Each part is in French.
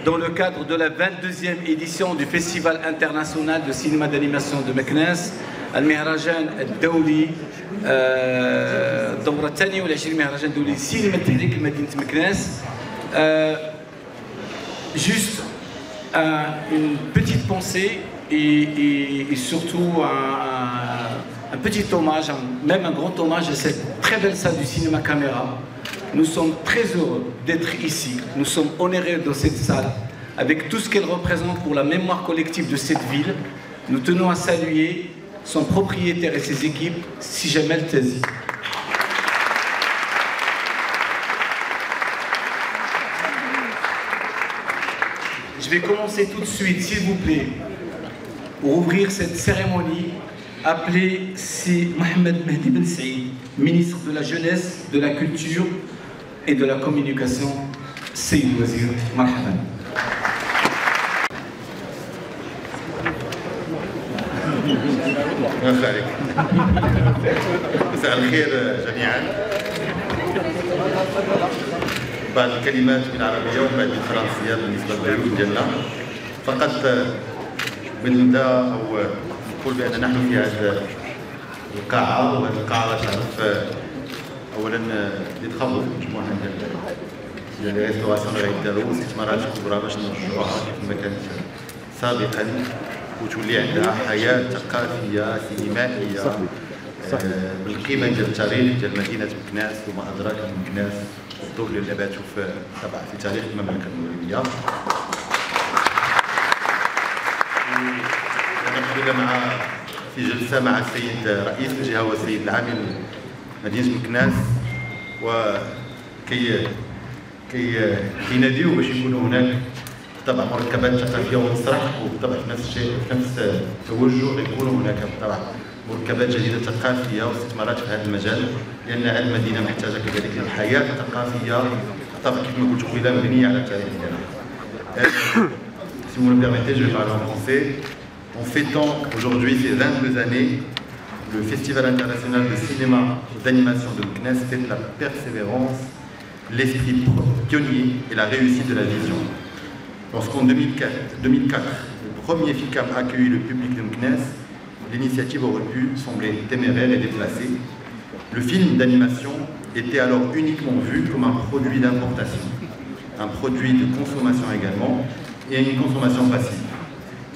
dans le cadre de la 22e édition du Festival international de cinéma d'animation de Meknès, المهرجان الدولي الدورة الثانية والعشرين مهرجان دولي للسينما التحريك لمدينة مكناس. Juste une petite pensée et surtout un petit hommage, même un grand hommage à cette très belle salle du cinéma caméra. Nous sommes très heureux d'être ici, nous sommes honorés dans cette salle, avec tout ce qu'elle représente pour la mémoire collective de cette ville. Nous tenons à saluer son propriétaire et ses équipes, Sijamel Tazi. Je vais commencer tout de suite, s'il vous plaît, pour ouvrir cette cérémonie, appeler si Mohamed Mehdi Ben Saïd, ministre de la Jeunesse, de la Culture et de la Communication. Saïd Wazir, marhaban. الله يخليك. مساء الخير جميعا. بعض الكلمات بالعربيه وبعض بالفرنسيه بالنسبه للضيوف ديالنا. فقط بنبدا او نقول بان نحن في هذه القاعه، وهذه القاعه تعرف اولا لي تخافوا مجموعه ديال لي ريستوراسيون اللي غيداروا استثمارات كبرى باش نرجعوها كيف ما كانت سابقا وتولي عندها حياه ثقافيه سينمائيه بالقيمه ديال التاريخ ديال مدينه مكناس وما ادراك مكناس الدور اللي لعباتو في تاريخ المملكه المغربيه. انا مع في جلسه مع السيد رئيس الجهه والسيد العامل مدينه مكناس كيناديو باش يكونوا هناك طبعا مركبات ثقافيه ومسرح، وبالطبع في نفس الشيء في نفس التوجه يكونوا هناك بالطبع مركبات جديده ثقافيه واستثمارات في هذا المجال، لان هذه المدينه محتاجه كذلك للحياه الثقافيه طبعا كيف ما قلت قبيله مبنيه على التاريخ ديالها. Si vous me le permettez, je vais parler en français. En fêtant aujourd'hui ces 22 années, le Festival international de cinéma d'animation de Meknès fête la persévérance, l'esprit pionnier et la réussite de la vision. Lorsqu'en 2004, le premier FICAM a accueilli le public de Meknès, l'initiative aurait pu sembler téméraire et déplacée. Le film d'animation était alors uniquement vu comme un produit d'importation, un produit de consommation également, et une consommation passive.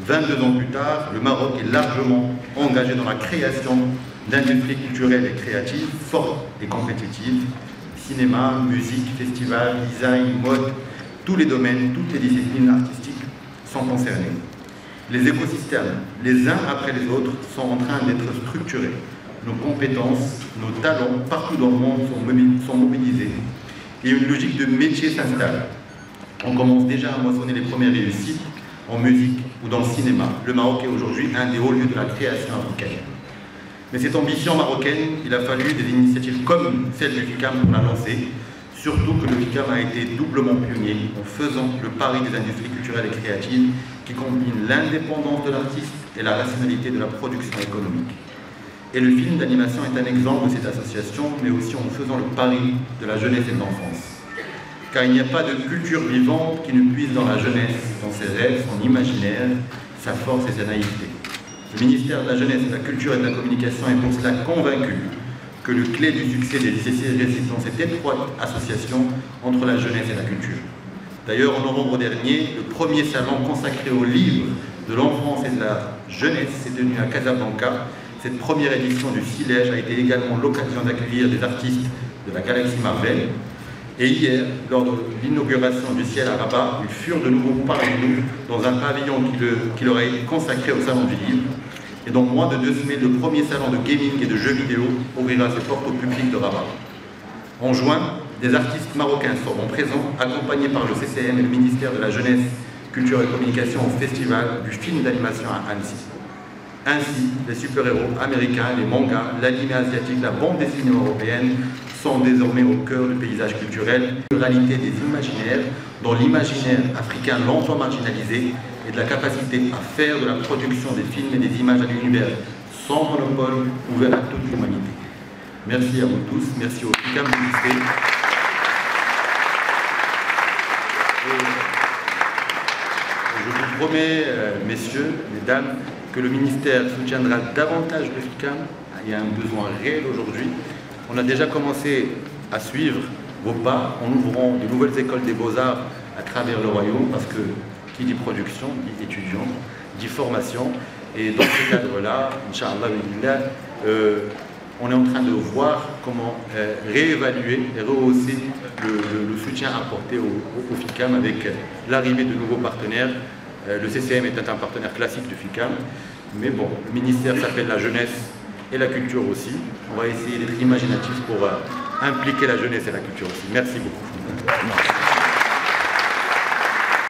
22 ans plus tard, le Maroc est largement engagé dans la création d'industries culturelles et créatives fortes et compétitives. Cinéma, musique, festival, design, mode, tous les domaines, toutes les disciplines artistiques sont concernés. Les écosystèmes, les uns après les autres, sont en train d'être structurés. Nos compétences, nos talents, partout dans le monde sont mobilisés. Et une logique de métier s'installe. On commence déjà à moissonner les premières réussites en musique ou dans le cinéma. Le Maroc est aujourd'hui un des hauts lieux de la création africaine. Mais cette ambition marocaine, il a fallu des initiatives comme celle du FICAM pour la lancer, surtout que le FICAM a été doublement pionnier en faisant le pari des industries culturelles et créatives qui combinent l'indépendance de l'artiste et la rationalité de la production économique. Et le film d'animation est un exemple de cette association, mais aussi en faisant le pari de la jeunesse et de l'enfance. Car il n'y a pas de culture vivante qui ne puise dans la jeunesse, dans ses rêves, son imaginaire, sa force et sa naïveté. Le ministère de la Jeunesse, de la Culture et de la Communication est pour cela convaincu que le clé du succès des lycées réside dans cette étroite association entre la jeunesse et la culture. D'ailleurs, en novembre dernier, le premier salon consacré aux livres de l'enfance et de la jeunesse s'est tenu à Casablanca. Cette première édition du Silège a été également l'occasion d'accueillir des artistes de la galaxie Marvel. Et hier, lors de l'inauguration du Ciel à Rabat, ils furent de nouveau parmi nous dans un pavillon qui leur a été consacré au Salon du Livre. Et dans moins de 2 semaines, le premier salon de gaming et de jeux vidéo ouvrira ses portes au public de Rabat. En juin, des artistes marocains seront présents, accompagnés par le CCM et le ministère de la Jeunesse, Culture et Communication au festival du film d'animation à Annecy. Ainsi, les super-héros américains, les mangas, l'anime asiatique, la bande dessinée européenne sont désormais au cœur du paysage culturel, la pluralité des imaginaires, dans l'imaginaire africain longtemps marginalisé, et de la capacité à faire de la production des films et des images à l'univers sans monopole, ouvert à toute l'humanité. Merci à vous tous, merci au FICAM promets, messieurs, mesdames, que le ministère soutiendra davantage le FICAM. Il y a un besoin réel aujourd'hui. On a déjà commencé à suivre vos pas en ouvrant de nouvelles écoles des beaux-arts à travers le royaume, parce que qui dit production, dit étudiants, dit formation. Et dans ce cadre-là, Inch'Allah, on est en train de voir comment réévaluer et rehausser le soutien apporté au FICAM avec l'arrivée de nouveaux partenaires. Le CCM est un partenaire classique du FICAM, mais bon, le ministère s'appelle la jeunesse et la culture aussi. On va essayer d'être imaginatif pour impliquer la jeunesse et la culture aussi. Merci beaucoup.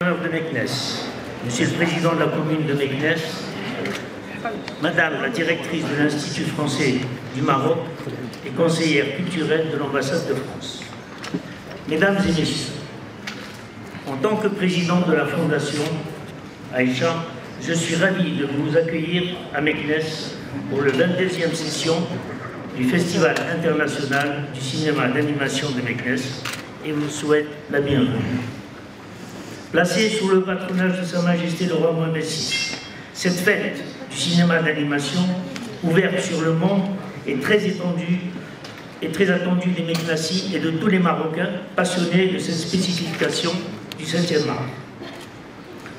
De Meknes, Monsieur le Président de la commune de Meknes, Madame la directrice de l'Institut français du Maroc et conseillère culturelle de l'ambassade de France. Mesdames et messieurs, en tant que président de la Fondation Aïcha, je suis ravi de vous accueillir à Meknes pour la 22e session du Festival international du cinéma d'animation de Meknes et vous souhaite la bienvenue. Placée sous le patronage de Sa Majesté le Roi Mohamed VI, cette fête du cinéma d'animation, ouverte sur le monde, est très attendue des Meknassis et de tous les Marocains passionnés de cette spécification du 7e art.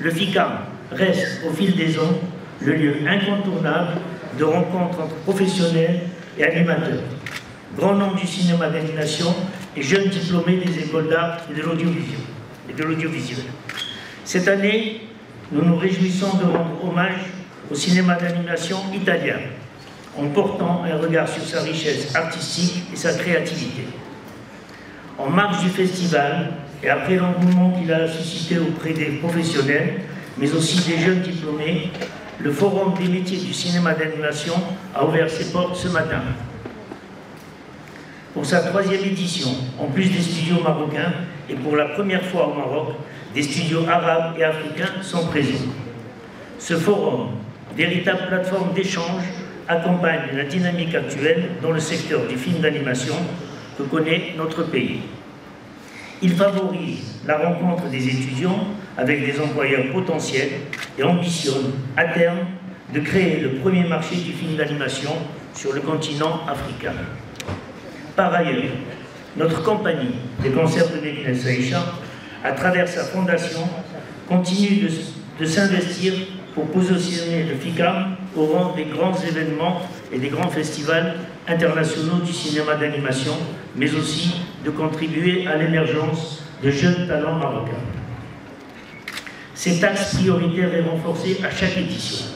Le FICAM reste, au fil des ans, le lieu incontournable de rencontres entre professionnels et animateurs, grands noms du cinéma d'animation et jeunes diplômés des écoles d'art et de l'audiovisuel. Cette année, nous nous réjouissons de rendre hommage au cinéma d'animation italien, en portant un regard sur sa richesse artistique et sa créativité. En marge du festival, et après l'engouement qu'il a suscité auprès des professionnels, mais aussi des jeunes diplômés, le Forum des métiers du cinéma d'animation a ouvert ses portes ce matin. Pour sa 3e édition, en plus des studios marocains, et pour la première fois au Maroc, des studios arabes et africains sont présents. Ce forum, véritable plateforme d'échange, accompagne la dynamique actuelle dans le secteur du film d'animation que connaît notre pays. Il favorise la rencontre des étudiants avec des employeurs potentiels et ambitionne, à terme, de créer le premier marché du film d'animation sur le continent africain. Par ailleurs, notre compagnie des concerts de Meknes Aïcha, à travers sa fondation, continue de s'investir pour positionner le FICAM au rang des grands événements et des grands festivals internationaux du cinéma d'animation, mais aussi de contribuer à l'émergence de jeunes talents marocains. Cet axe prioritaire est renforcé à chaque édition.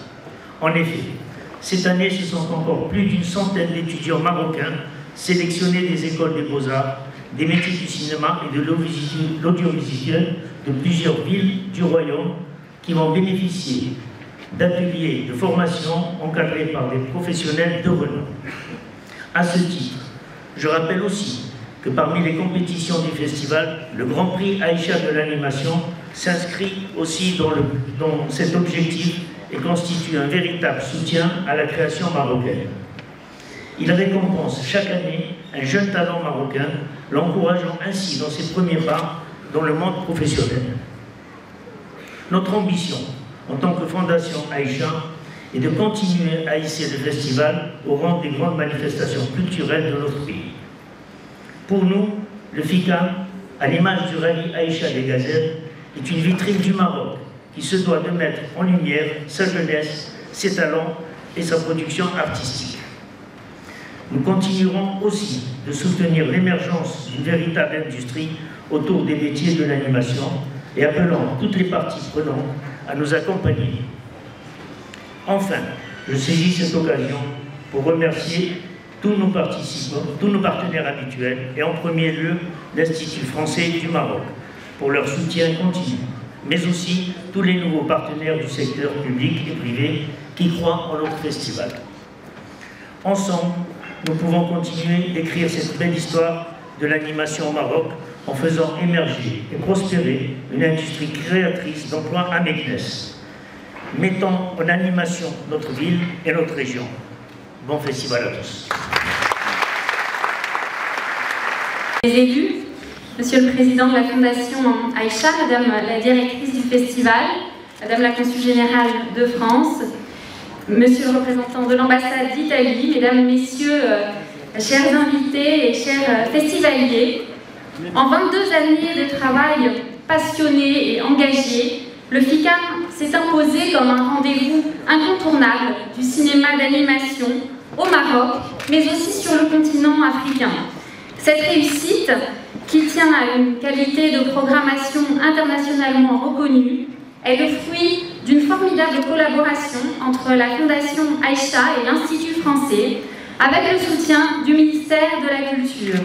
En effet, cette année, ce sont encore plus d'une centaine d'étudiants marocains sélectionnés des écoles des beaux-arts, des métiers du cinéma et de l'audiovisuel de plusieurs villes du royaume qui vont bénéficier d'ateliers de formation encadrés par des professionnels de renom. À ce titre, je rappelle aussi que parmi les compétitions du festival, le Grand Prix Aïcha de l'animation s'inscrit aussi dans cet objectif et constitue un véritable soutien à la création marocaine. Il récompense chaque année un jeune talent marocain, l'encourageant ainsi dans ses premiers pas dans le monde professionnel. Notre ambition, en tant que Fondation Aïcha, est de continuer à hisser le festival au rang des grandes manifestations culturelles de notre pays. Pour nous, le FICAM, à l'image du rallye Aïcha des Gazelles, est une vitrine du Maroc qui se doit de mettre en lumière sa jeunesse, ses talents et sa production artistique. Nous continuerons aussi de soutenir l'émergence d'une véritable industrie autour des métiers de l'animation et appelant toutes les parties prenantes à nous accompagner. Enfin, je saisis cette occasion pour remercier tous nos participants, tous nos partenaires habituels et en premier lieu l'Institut français du Maroc pour leur soutien continu, mais aussi tous les nouveaux partenaires du secteur public et privé qui croient en notre festival. Ensemble, nous pouvons continuer d'écrire cette belle histoire de l'animation au Maroc en faisant émerger et prospérer une industrie créatrice d'emplois à Meknes, mettant en animation notre ville et notre région. Bon festival à tous. Les élus, Monsieur le Président de la Fondation Aïcha, Madame la directrice du festival, Madame la Consul Générale de France, Monsieur le représentant de l'ambassade d'Italie, Mesdames, Messieurs, chers invités et chers festivaliers, en 22 années de travail passionné et engagé, le FICAM s'est imposé comme un rendez-vous incontournable du cinéma d'animation au Maroc, mais aussi sur le continent africain. Cette réussite, qui tient à une qualité de programmation internationalement reconnue, est le fruit d'une formidable collaboration entre la Fondation Aïcha et l'Institut français, avec le soutien du ministère de la Culture.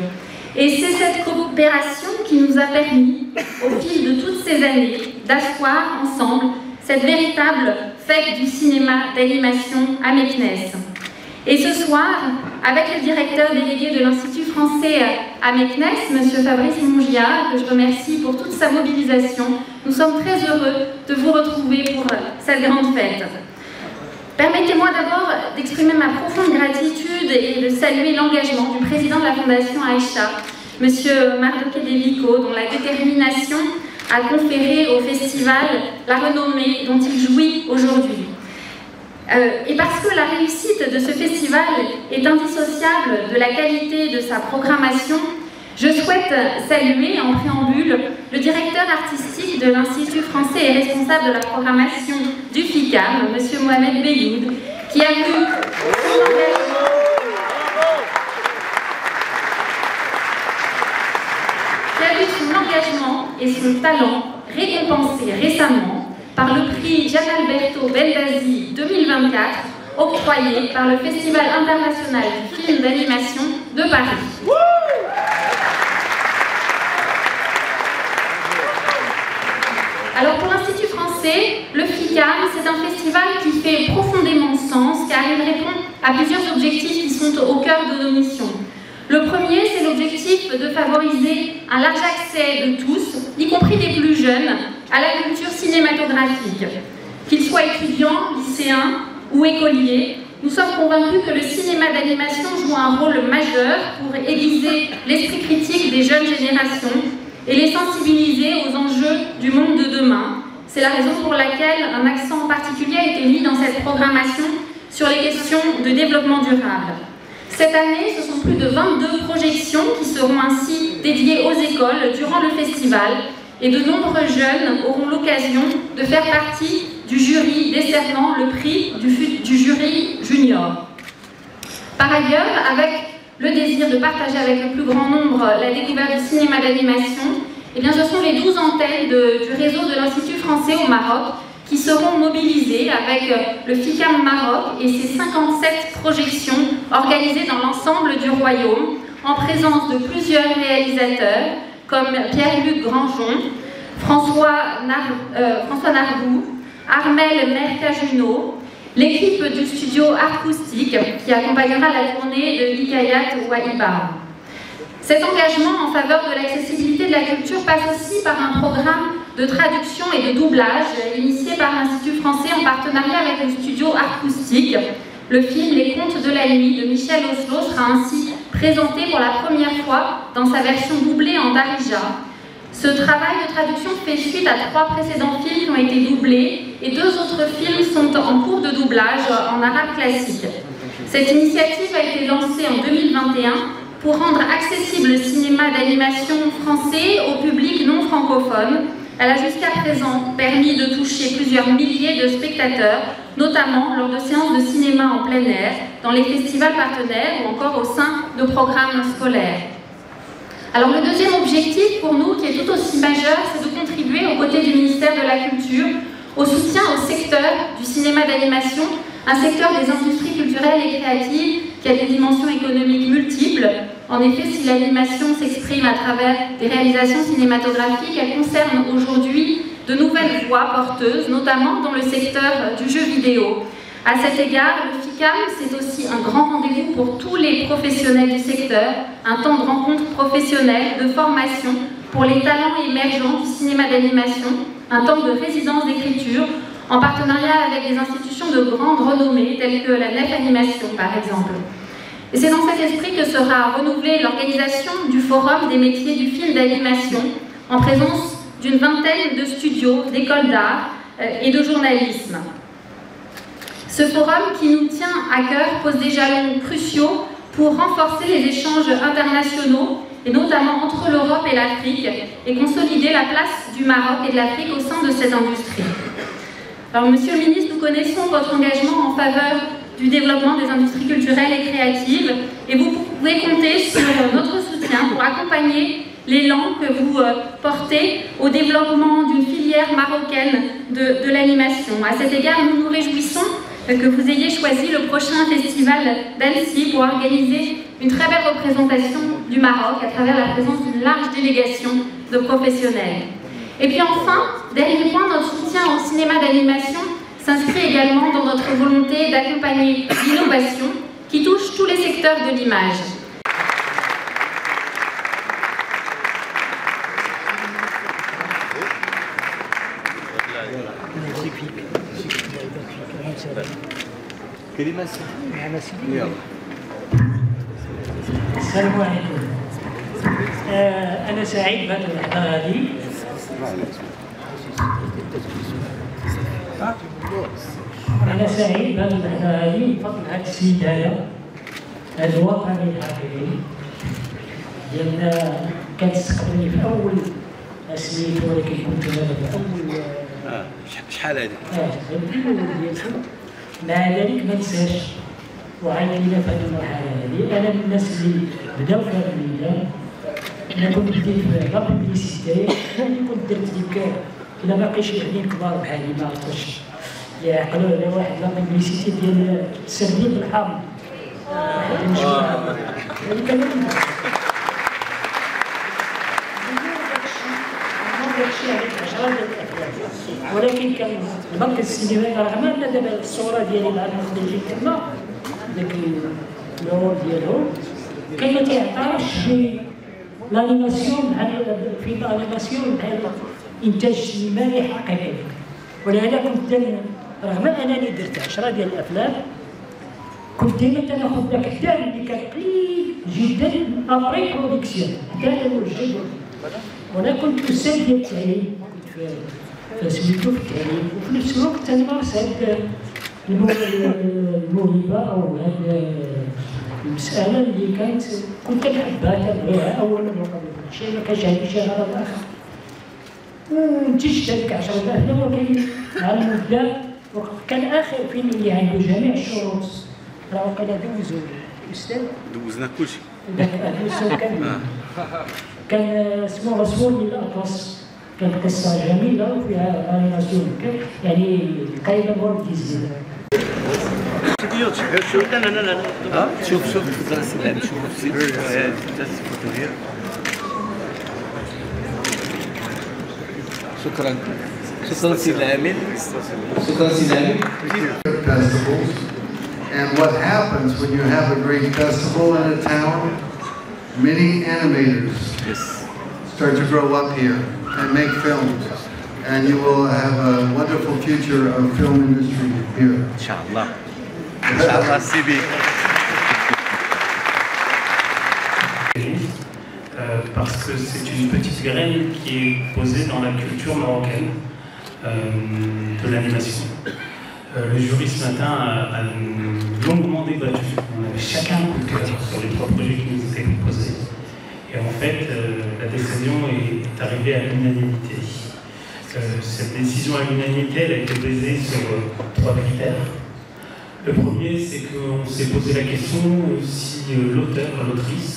Et c'est cette coopération qui nous a permis, au fil de toutes ces années, d'asseoir ensemble cette véritable fête du cinéma d'animation à Meknès. Et ce soir, avec le directeur délégué de l'Institut français à Meknès, M. Fabrice Mongia, que je remercie pour toute sa mobilisation, nous sommes très heureux de vous retrouver pour cette grande fête. Permettez-moi d'abord d'exprimer ma profonde gratitude et de saluer l'engagement du président de la Fondation Aïcha, M. Mardoké Devico, dont la détermination a conféré au festival la renommée dont il jouit aujourd'hui. Et parce que la réussite de ce festival est indissociable de la qualité de sa programmation, je souhaite saluer en préambule le directeur artistique de l'Institut français et responsable de la programmation du FICAM, M. Mohamed Beyoud, qui a vu son engagement et son talent récompensés récemment par le prix Gianalberto Beldazi 2024, octroyé par le Festival international du film d'animation de Paris. Alors pour l'Institut français, le FICAM, c'est un festival qui fait profondément sens car il répond à plusieurs objectifs qui sont au cœur de nos missions. Le premier, c'est l'objectif de favoriser un large accès de tous, y compris des plus jeunes, à la culture cinématographique. Qu'ils soient étudiants, lycéens ou écoliers, nous sommes convaincus que le cinéma d'animation joue un rôle majeur pour aiguiser l'esprit critique des jeunes générations et les sensibiliser aux enjeux du monde de demain. C'est la raison pour laquelle un accent particulier a été mis dans cette programmation sur les questions de développement durable. Cette année, ce sont plus de 22 projections qui seront ainsi dédiées aux écoles durant le festival et de nombreux jeunes auront l'occasion de faire partie du jury décernant le prix du jury junior. Par ailleurs, avec le désir de partager avec le plus grand nombre la découverte du cinéma d'animation, eh bien, ce sont les 12 antennes du réseau de l'Institut français au Maroc qui seront mobilisées avec le FICAM Maroc et ses 57 projections organisées dans l'ensemble du royaume, en présence de plusieurs réalisateurs comme Pierre-Luc Granjon, François Narbou, Armel Mercajuno, l'équipe du studio Acoustique qui accompagnera la tournée de Hikayat Wahiba. Cet engagement en faveur de l'accessibilité de la culture passe aussi par un programme de traduction et de doublage initié par l'Institut français en partenariat avec le studio Acoustique. Le film Les Contes de la Nuit de Michel Oslo sera ainsi présenté pour la première fois dans sa version doublée en darija. Ce travail de traduction fait suite à 3 précédents films qui ont été doublés et 2 autres films sont en cours de doublage en arabe classique. Cette initiative a été lancée en 2021 pour rendre accessible le cinéma d'animation français au public non francophone. Elle a jusqu'à présent permis de toucher plusieurs milliers de spectateurs, notamment lors de séances de cinéma en plein air, dans les festivals partenaires ou encore au sein de programmes scolaires. Alors le deuxième objectif pour nous, qui est tout aussi majeur, c'est de contribuer aux côtés du ministère de la Culture au soutien au secteur du cinéma d'animation, un secteur des industries culturelles et créatives qui a des dimensions économiques multiples. En effet, si l'animation s'exprime à travers des réalisations cinématographiques, elle concerne aujourd'hui de nouvelles voix porteuses, notamment dans le secteur du jeu vidéo. À cet égard, le FICAM, c'est aussi un grand rendez-vous pour tous les professionnels du secteur, un temps de rencontre professionnelle, de formation pour les talents émergents du cinéma d'animation, un temps de résidence d'écriture, en partenariat avec des institutions de grande renommée, telles que la Nef Animation, par exemple. Et c'est dans cet esprit que sera renouvelée l'organisation du Forum des métiers du film d'animation, en présence d'une vingtaine de studios, d'écoles d'art, et de journalisme. Ce forum qui nous tient à cœur pose des jalons cruciaux pour renforcer les échanges internationaux, et notamment entre l'Europe et l'Afrique, et consolider la place du Maroc et de l'Afrique au sein de cette industrie. Alors, Monsieur le Ministre, nous connaissons votre engagement en faveur du développement des industries culturelles et créatives, et vous pouvez compter sur notre soutien pour accompagner l'élan que vous portez au développement d'une filière marocaine de l'animation. À cet égard, nous nous réjouissons que vous ayez choisi le prochain festival d'Annecy pour organiser une très belle représentation du Maroc à travers la présence d'une large délégation de professionnels. Et puis enfin, dernier point, notre soutien au cinéma d'animation s'inscrit également dans notre volonté d'accompagner l'innovation qui touche tous les secteurs de l'image. السلام عليكم. أنا سعيد بهذه اللحظة هذه. أنا سعيد بهذه اللحظة هذه بفضل هذا السيد هذا الوطني الحقيقي، لأن كان استقبلني في أول سنين، ولكن كنت أنا في أول شحال هذه؟ مع ذلك ما نساش وعيط لنا في هذه المرحله هذه. انا من الناس اللي بداو في هذا الميدان. انا كنت بديت في لا بوبليسيتي، انا اللي كنت درت ديك الا ما بقيش وحدين كبار بحالي ما عرفتش يعقلوا على واحد لا بوبليسيتي ديال السردين بالحامض. هذه كانت ولكن كان البنك السينمائي رغم ان دابا الصوره ديالي اللي غناخذ لك تما داك الرول ديالهم كان ما تيعترفش في الانيماسيون بحال في الانيماسيون بحال انتاج سينمائي حقيقي. ولهذا كنت رغم انني درت 10 ديال الافلام كنت ديما تناخذ داك الدعم اللي كان قليل جدا ابري برودكسيون حتى نوجد. وانا كنت استاذ ديال التعليم، كنت فسميتو في التعليم، وفي نفس الوقت تنمارس هاد الموهبه او هاد المساله اللي كنت نحبها تنبغيها اولا وقبل كل شيء. ما كانش عندي شي غرض اخر، ونتجت هذيك 10 افلام. ولكن مع المده كان اخر فيلم اللي عنده جميع الشروط راه وقيلا دوزو الاستاذ دوزنا كلشي ذاك كان اسمه رسول للأطلس. كانت قصة جميلة وفيها أنيماسيون يعني قريبة من ديزني. شوف تفضل السلام. شوف شكرا سيد العامل. شكرا سيد العامل. And what happens when you have a great festival in a town, many animators start to grow up here and make films, and you will have a wonderful future of film industry here. Inshallah. Inshallah, Sibi. Parce que c'est une petite graine qui est posée dans la culture marocaine de l'animation. Le jury ce matin a longuement débattu. On avait chacun un coup de cœur sur les 3 projets qui nous étaient proposés. Et en fait, la décision est arrivée à l'unanimité. Cette décision à l'unanimité, elle a été basée sur 3 critères. Le premier, c'est qu'on s'est posé la question si l'auteur, l'autrice,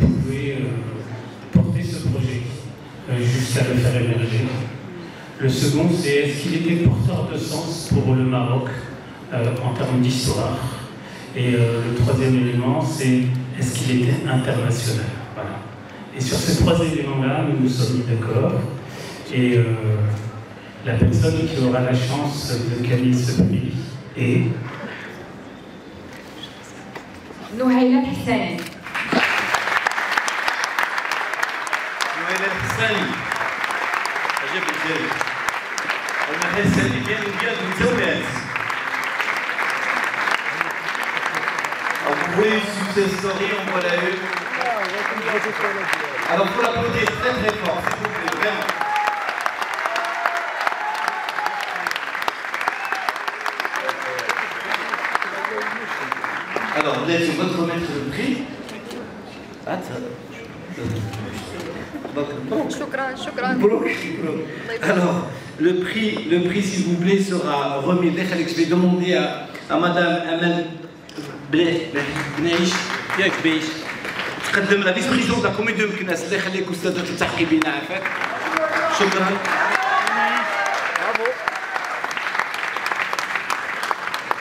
pouvait porter ce projet jusqu'à le faire émerger. Le second, c'est est-ce qu'il était porteur de sens pour le Maroc en termes d'histoire. Et le troisième élément, c'est est-ce qu'il était international. Voilà. Et sur ces 3 éléments-là, nous nous sommes mis d'accord. Et la personne qui aura la chance de gagner ce prix est نهيلة الحساني. نهيلة الحساني عجبني الجاري. نهيلة الحساني كان ديال المساولات. Alors vous voyez une success story, on voit la une. Alors faut l'applaudir très très fort, s'il vous plaît, vraiment. بغيتو remettre le prix. Alors, le prix s'il vous plaît sera remis. Je vais demander à Madame Amal Bnaish, تقدم la vice-présidente de la Comédie de Meknès. الله يخليك أستاذة التحقيبين عافاك. شكرا.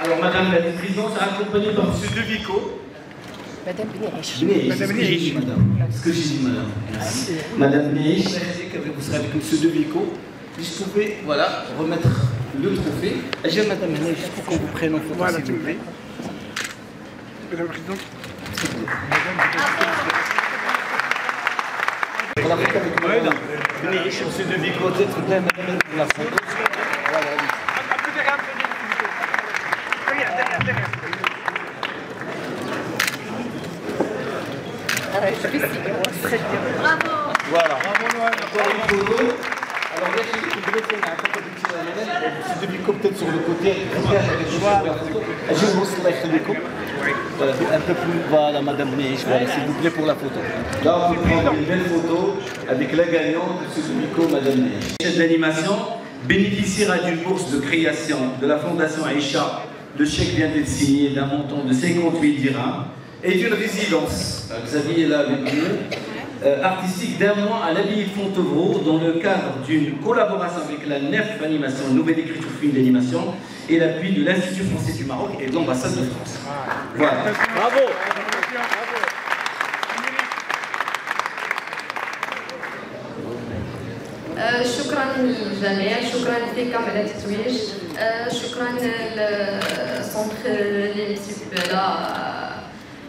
Alors, Madame la vice-présidente sera accompagnée par Monsieur De Vico. Madame Bnaish. Madame Bnaish. Ce que j'ai dit, madame. Merci. Madame Bnaish, vous serez avec Monsieur De Vico. Si je pouvais, voilà, remettre le trophée. J'ai Madame Bnaish, juste pour qu'on vous prenne en photo, voilà, s'il vous plaît. Madame la Présidente. On la fait avec Madame Bnaish, Monsieur De Vico, peut-être bien Madame la photo. Voilà. Voilà. Encore une photo. Alors là, je vais faire un peu de Vico peut-être sur le côté. Je vous voilà, un peu plus. Voilà, Madame Bnaish, voilà, s'il vous plaît pour la photo. Là, on peut prendre une belle photo avec la gagnante, M. Vico, Madame Bnaish. Cette animation bénéficiera d'une bourse de création de la Fondation Aïcha. Le chèque vient d'être signé d'un montant de 58 dirhams et d'une résidence. Xavier est là avec nous. Artistique d'un mois à l'abbaye de Fontevraud dans le cadre d'une collaboration avec la NEF Animation, Nouvelle Écriture Film d'Animation, et l'appui de l'Institut Français du Maroc et de l'Ambassade de France. Voilà. Bravo. شكرا للجميع، شكرا لكم على التتويج، شكرا للسونتر اللي مسيب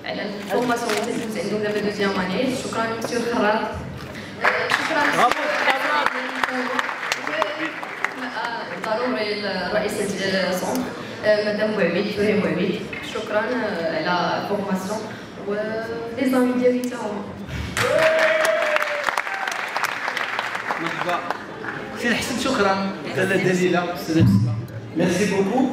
على الفورماسيون اللي تدوز عندهم دابا دوزيام اني، شكرا لمسيو خراط، شكرا ضروري الرئيسة ديال السونتر مدام بوعبيد فريم بوعبيد، شكرا على الفورماسيون و لي زامي ديالي تا هما. مرحبا. سي الحسن شكرا. لاله دليله. Merci beaucoup.